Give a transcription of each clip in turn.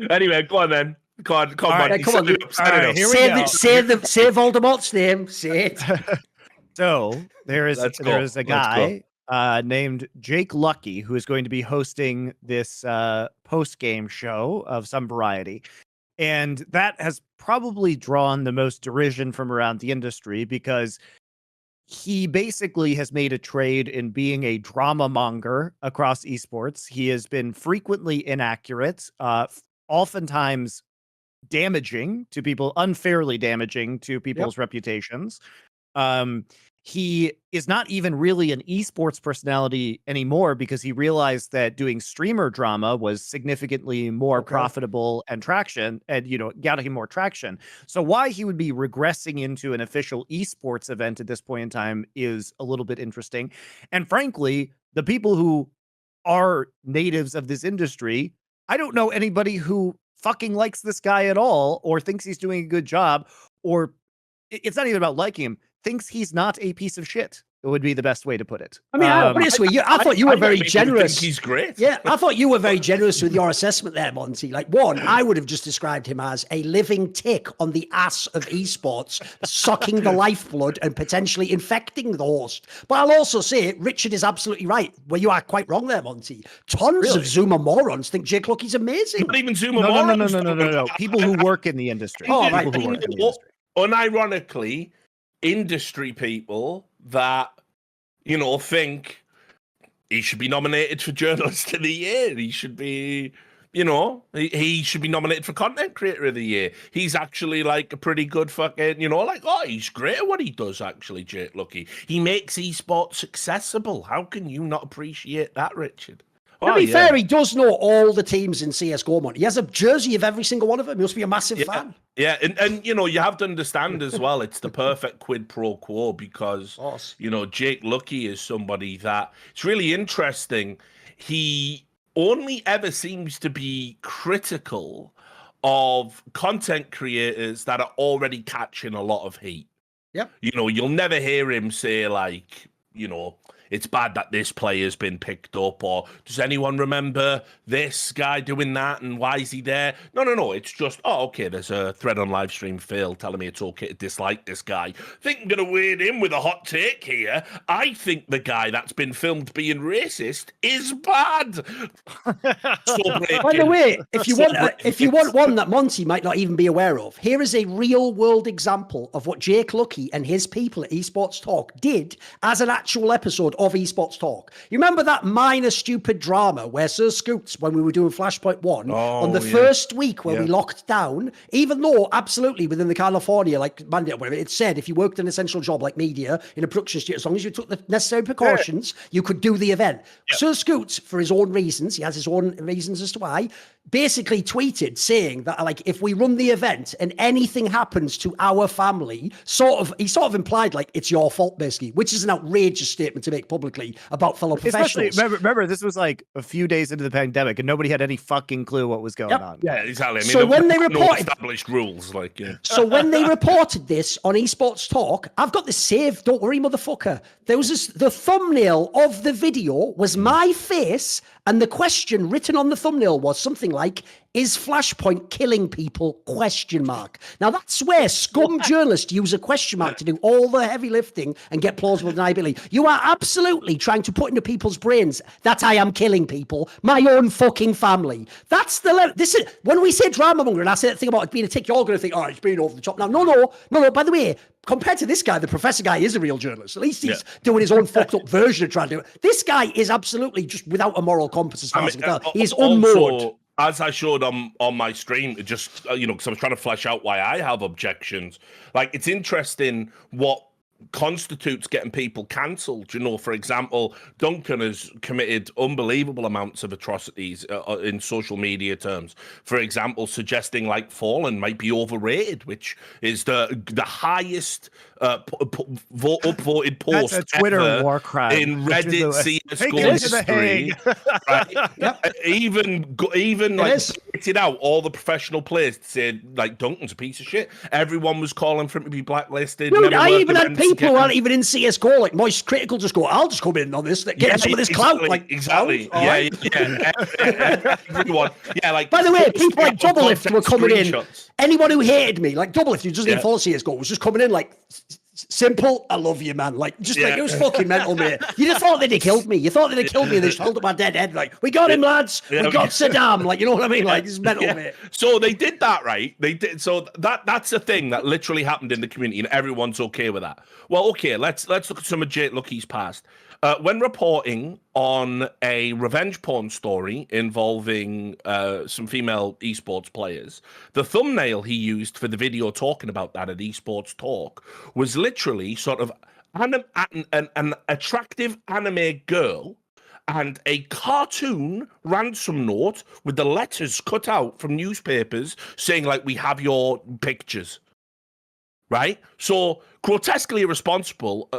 Anyway, go on then. Come on. Right, come on. Here we go. Say Voldemort's name. Say it. So there is a guy named Jake Lucky who is going to be hosting this post-game show of some variety. And that has probably drawn the most derision from around the industry because he basically has made a trade in being a drama monger across esports. He has been frequently inaccurate, oftentimes damaging to people, unfairly damaging to people's reputations. He is not even really an esports personality anymore because he realized that doing streamer drama was significantly more profitable and traction, and got him more traction. So why he would be regressing into an official esports event at this point in time is a little bit interesting. And frankly, the people who are natives of this industry, I don't know anybody who fucking likes this guy at all or thinks he's doing a good job, or it's not even about liking him, thinks he's not a piece of shit. It would be the best way to put it. I mean, honestly, I thought you were very generous. He's great. Yeah, I thought you were very generous with your assessment there, Monty. Like, one, I would have just described him as a living tick on the ass of esports, sucking the lifeblood and potentially infecting the host. But I'll also say, Richard is absolutely right, where you are quite wrong there, Monty. Tons of Zoomer morons think Jake Lucky's amazing. Not even Zoomer morons. No. People who work in the industry. Unironically, industry people that think he should be nominated for Journalist of the Year. He should be, he should be nominated for Content Creator of the Year. He's actually like a pretty good fucking, he's great at what he does. Actually, Jake Lucky, he makes esports accessible. How can you not appreciate that, Richard? To be fair, he does know all the teams in CSGO, Monty. He has a jersey of every single one of them. He must be a massive fan. Yeah, and you have to understand as well, it's the perfect quid pro quo because, Jake Lucky is somebody that, it's really interesting. He only ever seems to be critical of content creators that are already catching a lot of heat. Yep. You'll never hear him say it's bad that this player's been picked up, or does anyone remember this guy doing that and why is he there? No. It's just, okay, there's a thread on livestream, Phil, telling me it's okay to dislike this guy. Think I'm going to wade in with a hot take here. I think the guy that's been filmed being racist is bad. By the way, if you want one that Monty might not even be aware of, here is a real world example of what Jake Lucky and his people at Esports Talk did as an actual episode of Esports Talk. You remember that minor stupid drama where Sir Scoots, when we were doing Flashpoint 1, on the first week where we locked down, even though absolutely within the California mandate or whatever, it said if you worked an essential job like media in a production studio, as long as you took the necessary precautions, you could do the event. Sir Scoots, for his own reasons, he has his own reasons as to why, basically tweeted saying that if we run the event and anything happens to our family, he sort of implied it's your fault basically, which is an outrageous statement to make publicly about fellow professionals. Especially, remember this was a few days into the pandemic and nobody had any fucking clue what was going on. Yeah, exactly. I mean, so when they reported established rules, So when they reported this on Esports Talk, I've got this saved. Don't worry, motherfucker. There was the thumbnail of the video was my face, and the question written on the thumbnail was something like, "Is Flashpoint killing people?" ? Now that's where scum journalists use a question mark to do all the heavy lifting and get plausible deniability. You are absolutely trying to put into people's brains that I am killing people, my own fucking family. That's this is when we say drama monger, and I say that thing about it being a tick, you're all going to think, it's being over the top. Now, no. By the way, compared to this guy, the professor guy is a real journalist. At least he's doing his own fucked up version of trying to do it. This guy is absolutely just without a moral compass as far as I can tell. He's unmoored. As I showed on my stream, just because I was trying to flesh out why I have objections. It's interesting what constitutes getting people cancelled. For example, Duncan has committed unbelievable amounts of atrocities in social media terms. For example, suggesting Fallen might be overrated, which is the highest upvoted post That's a Twitter war crime in Reddit CSGO history. Right? Even pointed out all the professional players said Duncan's a piece of shit. Everyone was calling for him to be blacklisted. Dude, I even had people people who aren't even in CSGO, like Moist Critical, just go, I'll just come in on this, get some of this clout. Like, exactly. Everyone. Yeah, like. By the way, people like Doublelift were coming in. Anyone who hated me, like Doublelift, who doesn't even follow CSGO, was just coming in like, simple, I love you, man. Like, just like, it was fucking mental, mate. You just thought they'd have killed me. You thought they'd have killed me and they just held up my dead head. Like, we got him, lads. We got Saddam. Like, you know what I mean? Like, it's mental, mate. So they did that, right? They did. So that's a thing that literally happened in the community and everyone's okay with that. Well, okay, let's look at some of Jake Lucky's past. When reporting on a revenge porn story involving some female esports players, the thumbnail he used for the video talking about that at Esports Talk was literally sort of an attractive anime girl and a cartoon ransom note with the letters cut out from newspapers saying, like, we have your pictures. Right? So grotesquely irresponsible,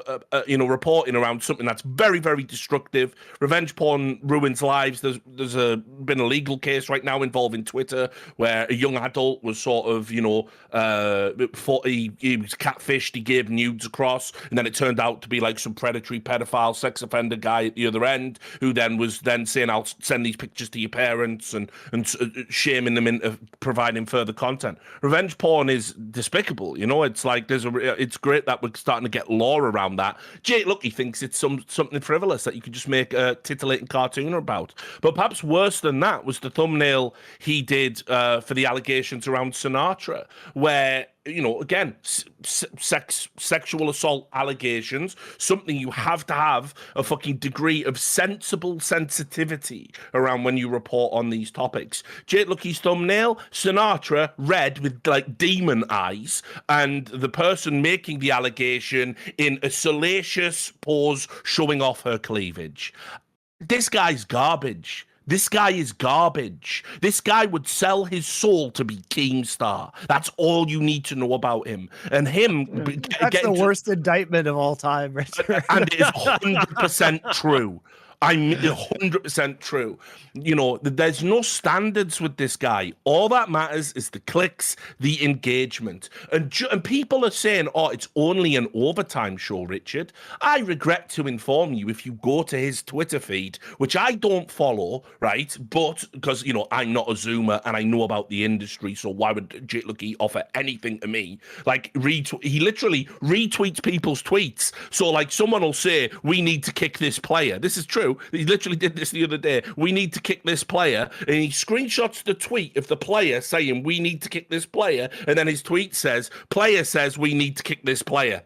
reporting around something that's very, very destructive. Revenge porn ruins lives. There's been a legal case right now involving Twitter where a young adult was sort of, he was catfished. He gave nudes across, and then it turned out to be like some predatory pedophile sex offender guy at the other end who then was saying, I'll send these pictures to your parents and shaming them into providing further content. Revenge porn is despicable. It's like it's great that we're starting to get law around that. Jake Lucky thinks it's something frivolous that you could just make a titillating cartoon about. But perhaps worse than that was the thumbnail he did for the allegations around Sinatra, where, again, sexual assault allegations, something you have to have a fucking degree of sensible sensitivity around when you report on these topics. Jake Lucky's thumbnail, Sinatra red with like demon eyes, and the person making the allegation in a salacious pose showing off her cleavage. This guy's garbage. This guy is garbage. This guy would sell his soul to be Keemstar. That's all you need to know about him. And him... That's the worst indictment of all time, Richard. And it is 100% true. I'm 100% true. There's no standards with this guy. All that matters is the clicks, the engagement. And people are saying, oh, it's only an overtime show, Richard. I regret to inform you, if you go to his Twitter feed, which I don't follow, right? But because, I'm not a Zoomer and I know about the industry, so why would Jake Lucky offer anything to me? Like, he literally retweets people's tweets. So, like, someone will say, we need to kick this player. This is true. He literally did this the other day. We need to kick this player. And he screenshots the tweet of the player saying, we need to kick this player. And then his tweet says, player says we need to kick this player.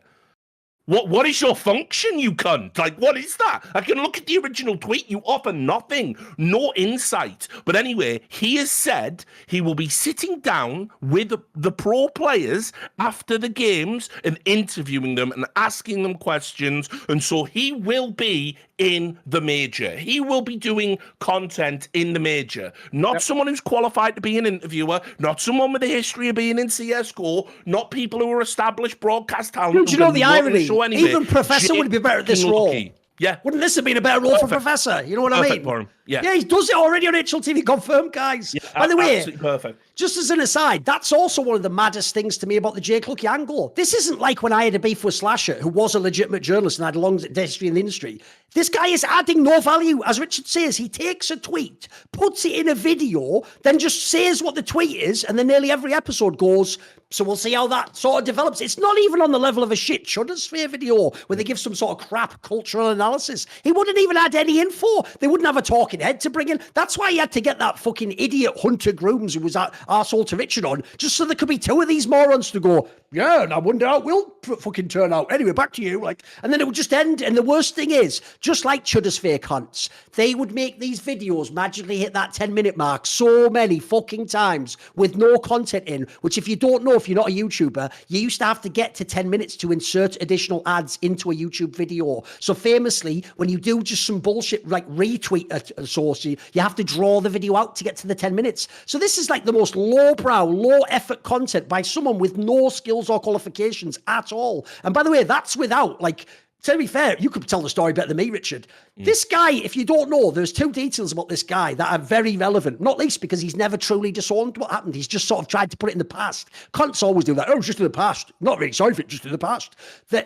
What is your function, you cunt? Like, what is that? I can look at the original tweet. You offer nothing, no insight. But anyway, he has said he will be sitting down with the pro players after the games and interviewing them and asking them questions. And so he will be in the major. He will be doing content in the major. Not someone who's qualified to be an interviewer, not someone with a history of being in CSGO, not people who are established broadcast talent. Do you know the irony? Even Professor would be better at this role. Yeah. Wouldn't this have been a better role for Professor? You know what I mean? For him. Yeah. Yeah, he does it already on HLTV. Confirmed, guys. Yeah, by the way, absolutely perfect. Just as an aside, that's also one of the maddest things to me about the Jake Lucky angle. This isn't like when I had a beef with Slasher, who was a legitimate journalist and had a long history in the industry. This guy is adding no value. As Richard says, he takes a tweet, puts it in a video, then just says what the tweet is, and then nearly every episode goes, so we'll see how that sort of develops. It's not even on the level of a shit Shuddersphere video where they give some sort of crap cultural analysis. He wouldn't even add any info. They wouldn't have a talking head to bring in. That's why he had to get that fucking idiot Hunter Grooms who was at arsehole to Richard on, just so there could be two of these morons to go, yeah, and I wonder how it will fucking turn out. Anyway, back to you. And then it would just end. And the worst thing is, just like Shuddersphere cunts, they would make these videos magically hit that 10-minute mark so many fucking times with no content in, which if you don't know, if you're not a YouTuber, you used to have to get to 10 minutes to insert additional ads into a YouTube video. So famously, when you do just some bullshit like retweet a source, you have to draw the video out to get to the 10 minutes. So this is like the most lowbrow, low-effort content by someone with no skills or qualifications at all. And by the way, that's without like to be fair, you could tell the story better than me, Richard. This guy, if you don't know, there's two details about this guy that are very relevant, not least because he's never truly disowned what happened. He's just sort of tried to put it in the past. Cunts always do that. Oh, it's just in the past. Not really sorry for it, just in the past.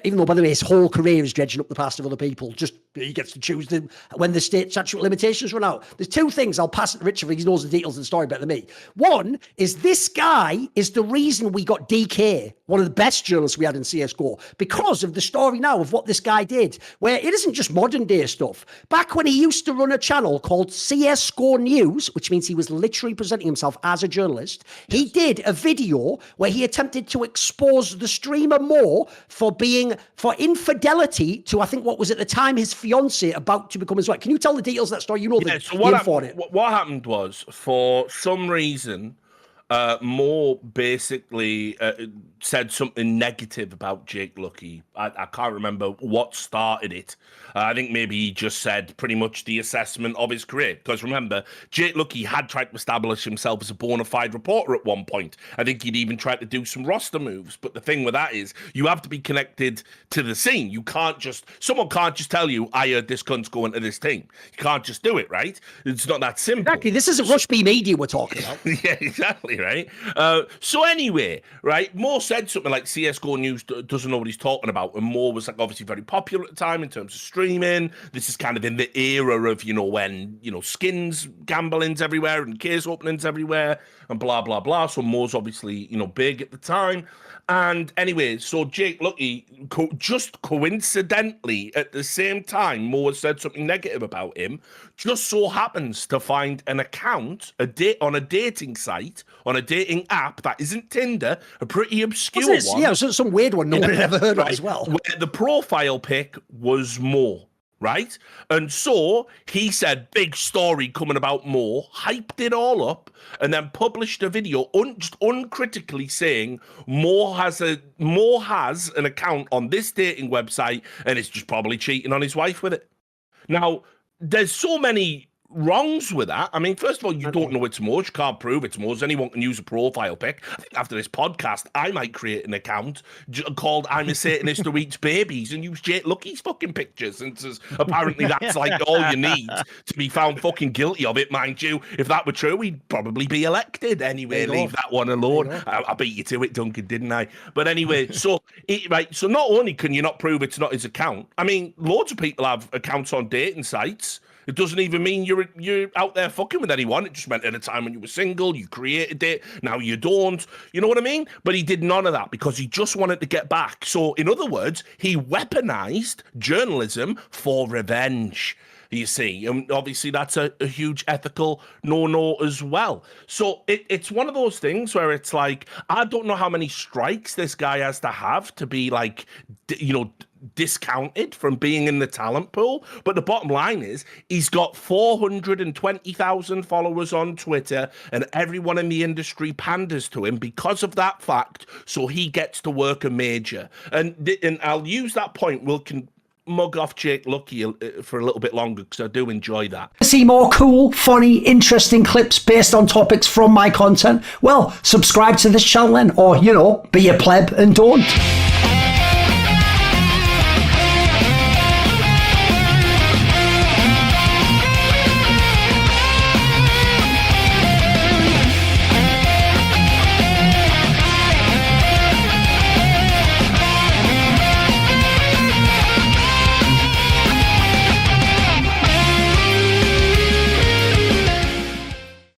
Even though, by the way, his whole career is dredging up the past of other people. Just he gets to choose when the state statute of limitations run out. There's two things. I'll pass it to Richard, he knows the details of the story better than me. One is this guy is the reason we got DK, one of the best journalists we had in CSGO, because of the story now of what this guy did, where it isn't just modern day stuff. Back when he used to run a channel called CSGO News, which means he was literally presenting himself as a journalist, he did a video where he attempted to expose the streamer Mo for infidelity to, I think what was at the time his fiance about to become his wife. Can you tell the details of that story? You know the info on it. What happened was, for some reason, Mo basically said something negative about Jake Lucky. I can't remember what started it. I think maybe he just said pretty much the assessment of his career. Because remember, Jake Lucky had tried to establish himself as a bona fide reporter at one point. I think he'd even tried to do some roster moves. But the thing with that is, you have to be connected to the scene. Someone can't just tell you, I heard this cunt's going to this team. You can't just do it, right? It's not that simple. Exactly. This isn't Rush B Media we're talking about. Yeah, exactly, right? So anyway, right, Mo said something like CSGO News doesn't know what he's talking about. And Mo was like obviously very popular at the time in terms of streaming. This is kind of in the era of, when, skins, gambling's everywhere and case openings everywhere and blah, blah, blah. So Mo's obviously, big at the time. And anyway, so Jake Lucky, just coincidentally, at the same time, Mo had said something negative about him, just so happens to find an account on a dating site, on a dating app that isn't Tinder, a pretty obscure one. Yeah, some weird one no one had ever heard of as well. Where the profile pic was Mo. Right? And so he said, big story coming about Mo, hyped it all up, and then published a video just uncritically saying Mo has an account on this dating website and is just probably cheating on his wife with it. Now, there's so many wrongs with that. I mean, first of all, you don't know it's Mo. You can't prove it's Mo's. Anyone can use a profile pic. I think after this podcast, I might create an account called I'm a Satanist Who Eats Babies and use Jake Lucky's fucking pictures. And apparently that's like all you need to be found fucking guilty of it, mind you. If that were true, we'd probably be elected. Anyway, leave that one alone. I beat you to it, Duncan, didn't I? But anyway, so not only can you not prove it's not his account, I mean, loads of people have accounts on dating sites. It doesn't even mean you're out there fucking with anyone. It just meant at a time when you were single, you created it, now you don't. You know what I mean? But he did none of that because he just wanted to get back. So, in other words, he weaponized journalism for revenge. You see, and obviously that's a huge ethical no-no as well. So it's one of those things where it's like, I don't know how many strikes this guy has to have to be like, discounted from being in the talent pool. But the bottom line is he's got 420,000 followers on Twitter and everyone in the industry panders to him because of that fact. So he gets to work a major. And I'll use that point. We'll mug off Jake Lucky for a little bit longer because I do enjoy that. See more cool, funny, interesting clips based on topics from my content? Well, subscribe to this channel then, or, be a pleb and don't.